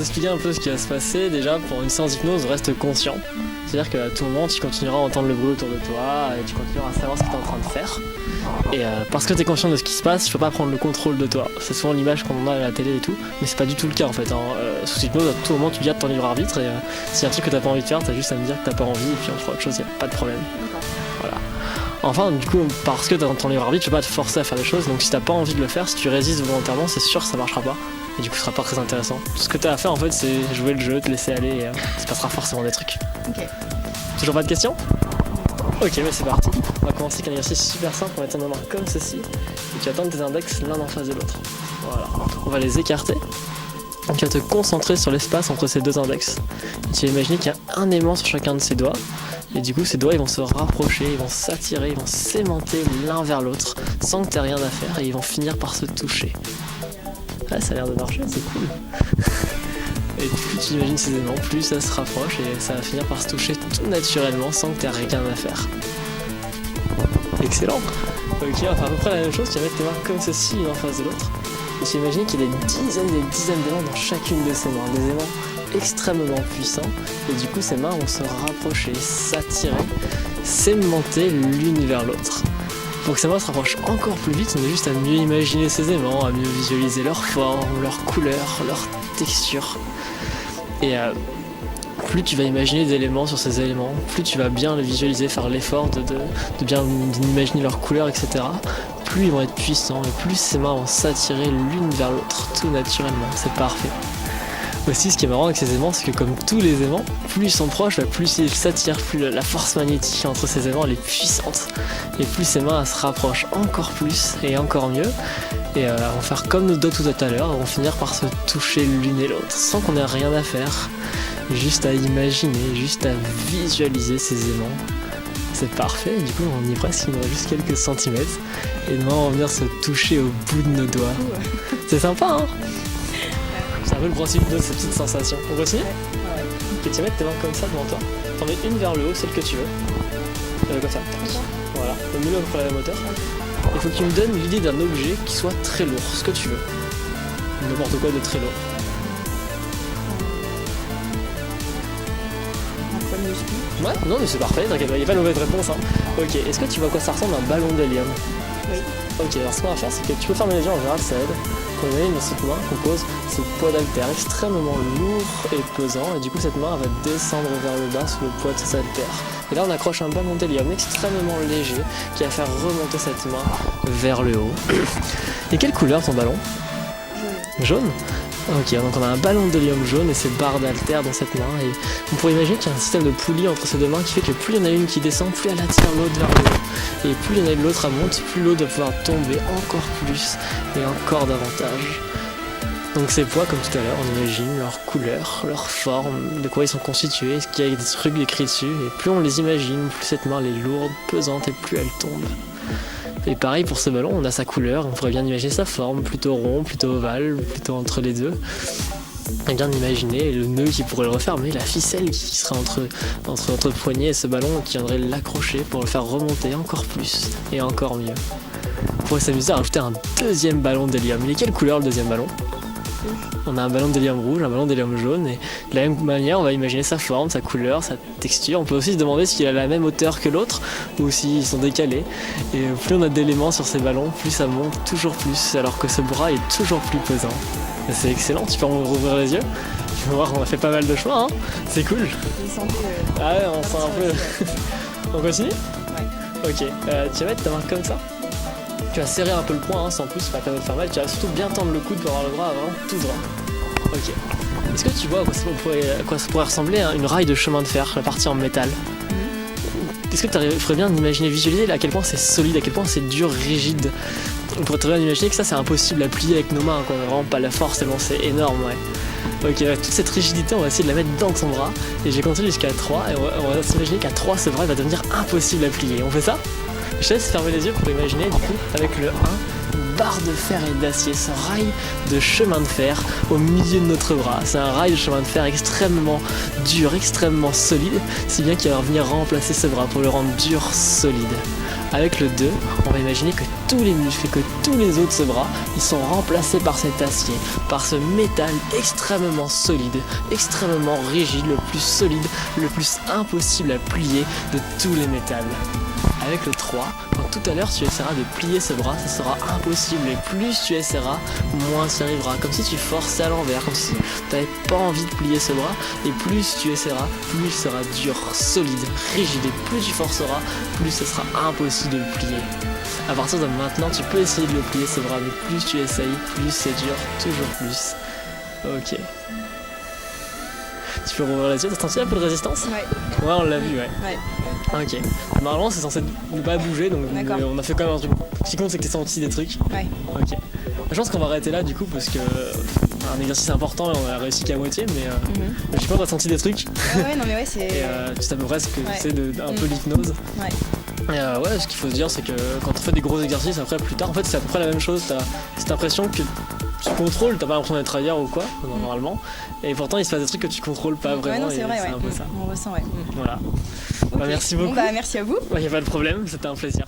t'expliquer un peu ce qui va se passer, déjà pour une séance d'hypnose, reste conscient. C'est-à-dire qu'à tout moment, tu continueras à entendre le bruit autour de toi et tu continueras à savoir ce que tu es en train de faire. Et parce que tu es conscient de ce qui se passe, tu peux pas prendre le contrôle de toi. C'est souvent l'image qu'on a à la télé et tout, mais c'est pas du tout le cas en fait. Sous hypnose, à tout moment, tu gardes ton libre arbitre et s'il y a un truc que t'as pas envie de faire, t'as juste à me dire que t'as pas envie et puis on fera autre chose, y a pas de problème. Voilà. Enfin, du coup, parce que t'as ton libre arbitre, je peux pas te forcer à faire des choses, donc si t'as pas envie de le faire, si tu résistes volontairement, c'est sûr que ça marchera pas. Et du coup, ce sera pas très intéressant. Tout ce que t'as à faire en fait, c'est jouer le jeu, te laisser aller et il se passera forcément des trucs. Ok. Toujours pas de questions? Ok, mais c'est parti. On va commencer avec un exercice super simple. On va mettre nos mains comme ceci. Et tu vas tendre tes index l'un en face de l'autre. Voilà. On va les écarter. Donc tu vas te concentrer sur l'espace entre ces deux index. Et tu vas imaginer qu'il y a un aimant sur chacun de ces doigts. Et du coup, ces doigts ils vont se rapprocher, ils vont s'attirer, ils vont s'aimanter l'un vers l'autre sans que tu aies rien à faire et ils vont finir par se toucher. Ah, ça a l'air de marcher, c'est cool. Et plus tu imagines ces aimants, plus ça se rapproche et ça va finir par se toucher tout naturellement sans que tu aies rien à faire. Excellent. Ok, on va faire à peu près la même chose, tu vas mettre tes mains comme ceci l'une en face de l'autre. Et tu imagines qu'il y a des dizaines d'aimants dans chacune de ces mains, des aimants extrêmement puissants. Et du coup, ces mains vont se rapprocher, s'attirer, s'aimanter l'une vers l'autre. Pour que ces mains se rapprochent encore plus vite, on a juste à mieux imaginer ces aimants, à mieux visualiser leur forme, leur couleur, leur texture. Et plus tu vas imaginer des éléments sur ces éléments, plus tu vas bien les visualiser, faire l'effort de bien imaginer leur couleur, etc. Plus ils vont être puissants et plus ces mains vont s'attirer l'une vers l'autre, tout naturellement, c'est parfait. Aussi, ce qui est marrant avec ces aimants, c'est que comme tous les aimants, plus ils sont proches, plus ils s'attirent, plus la force magnétique entre ces aimants elle est puissante. Et plus ces mains elles se rapprochent encore plus et encore mieux. Et vont faire comme nos doigts tout à l'heure, elles vont finir par se toucher l'une et l'autre, sans qu'on ait rien à faire. Juste à imaginer, juste à visualiser ces aimants. C'est parfait, du coup on y est presque, il nous reste juste quelques centimètres. Et demain on va venir se toucher au bout de nos doigts. C'est sympa, hein? C'est un peu le principe de ces petites sensations. On continue? Ok, tu vas mettre tes mains comme ça devant toi. T'en mets une vers le haut, celle que tu veux. Comme ça. Voilà, mets-le pour la même hauteur. Il faut que tu me donnes l'idée d'un objet qui soit très lourd, ce que tu veux. N'importe quoi de très lourd. Ouais, non mais c'est parfait, t'inquiète pas, il n'y a pas de mauvaise réponse. Hein. Ok, est-ce que tu vois à quoi ça ressemble un ballon d'hélium? Oui. Ok, alors ce qu'on va faire, c'est que tu peux fermer les yeux en général, ça aide. On imagine cette main qu'on pose ce poids d'haltère extrêmement lourd et pesant, et du coup cette main va descendre vers le bas sous le poids de ces haltères. Et là on accroche un ballon d'hélium extrêmement léger qui va faire remonter cette main vers le haut. Et quelle couleur ton ballon? Jaune. Ok, donc on a un ballon d'hélium jaune et ces barres d'haltères dans cette main. Et on pourrait imaginer qu'il y a un système de poulies entre ces deux mains qui fait que plus il y en a une qui descend, plus elle attire l'autre vers le haut. Et plus il y en a de l'autre à monte, plus l'autre va pouvoir tomber encore plus et encore davantage. Donc ces poids, comme tout à l'heure, on imagine leur couleur, leur forme, de quoi ils sont constitués, est-ce qu'il y a des trucs écrits dessus. Et plus on les imagine, plus cette main elle est lourde, pesante et plus elle tombe. Et pareil pour ce ballon, on a sa couleur, on pourrait bien imaginer sa forme, plutôt rond, plutôt ovale, plutôt entre les deux. Et bien imaginer le nœud qui pourrait le refermer, la ficelle qui serait entre notre poignet et ce ballon qui viendrait l'accrocher pour le faire remonter encore plus et encore mieux. On pourrait s'amuser à rajouter un deuxième ballon d'hélium. Il est quelle couleur le deuxième ballon? On a un ballon d'hélium rouge, un ballon d'hélium jaune, et de la même manière on va imaginer sa forme, sa couleur, sa texture. On peut aussi se demander s'il a la même hauteur que l'autre ou s'ils sont décalés. Et plus on a d'éléments sur ces ballons, plus ça monte toujours plus, alors que ce bras est toujours plus pesant. Et c'est excellent, tu peux rouvrir les yeux. Tu vas voir, on a fait pas mal de choix, hein. C'est cool. Ah ouais, on sent un peu... On continue? Ouais. Ok, tu vas mettre ta main comme ça. Tu vas serrer un peu le poing, hein, sans plus, pas de faire mal. Tu vas surtout bien tendre le coude pour avoir le bras avant tout droit. Ok. Est-ce que tu vois à quoi ça pourrait ressembler, hein, une raille de chemin de fer, la partie en métal? Est-ce que tu ferais bien d'imaginer, visualiser à quel point c'est solide, à quel point c'est dur, rigide? On pourrait très bien imaginer que ça c'est impossible à plier avec nos mains, qu'on n'a vraiment pas la force tellement c'est énorme, ouais. Ok, toute cette rigidité, on va essayer de la mettre dans ton bras. Et j'ai compté jusqu'à 3, et on va s'imaginer qu'à 3, ce bras va devenir impossible à plier. On fait ça? Je te laisse fermer les yeux pour imaginer, du coup, avec le 1, une barre de fer et d'acier, ce rail de chemin de fer au milieu de notre bras. C'est un rail de chemin de fer extrêmement dur, extrêmement solide, si bien qu'il va venir remplacer ce bras pour le rendre dur, solide. Avec le 2, on va imaginer que tous les muscles, que tous les os de ce bras, ils sont remplacés par cet acier, par ce métal extrêmement solide, extrêmement rigide, le plus solide, le plus impossible à plier de tous les métals. Avec le 3, quand tout à l'heure tu essaieras de plier ce bras, ça sera impossible et plus tu essaieras, moins tu y arriveras. Comme si tu forçais à l'envers, comme si tu n'avais pas envie de plier ce bras et plus tu essaieras, plus il sera dur, solide, rigide et plus tu forceras, plus ce sera impossible de le plier. À partir de maintenant, tu peux essayer de le plier ce bras, mais plus tu essayes, plus c'est dur, toujours plus. Ok. Tu peux rouvrir les yeux, t'as senti un peu de résistance? Ouais. Ouais, on l'a vu, ouais. Ouais. Ok. Normalement, c'est censé ne pas bouger, donc on a fait quand même un truc. Ce qui compte, c'est que t'as senti des trucs. Ouais. Ok. Je pense qu'on va arrêter là, du coup, parce que un exercice important et on a réussi qu'à moitié, mais je pense que t'as senti des trucs. Ouais, non, mais ouais, c'est. Et tu sais à peu près ce que c'est un peu l'hypnose. Ouais. Et ouais, ce qu'il faut se dire, c'est que quand on fait des gros exercices, après, plus tard, en fait, c'est à peu près la même chose. T'as cette impression que tu contrôles, t'as pas l'impression d'être ailleurs ou quoi, normalement. Et pourtant, il se passe des trucs que tu contrôles pas vraiment. Ouais, non, c'est vrai, c'est un peu ça. On ressent, ouais. Voilà. Okay. Bah, merci beaucoup. Bon, bah, merci à vous. Y a pas de problème, c'était un plaisir.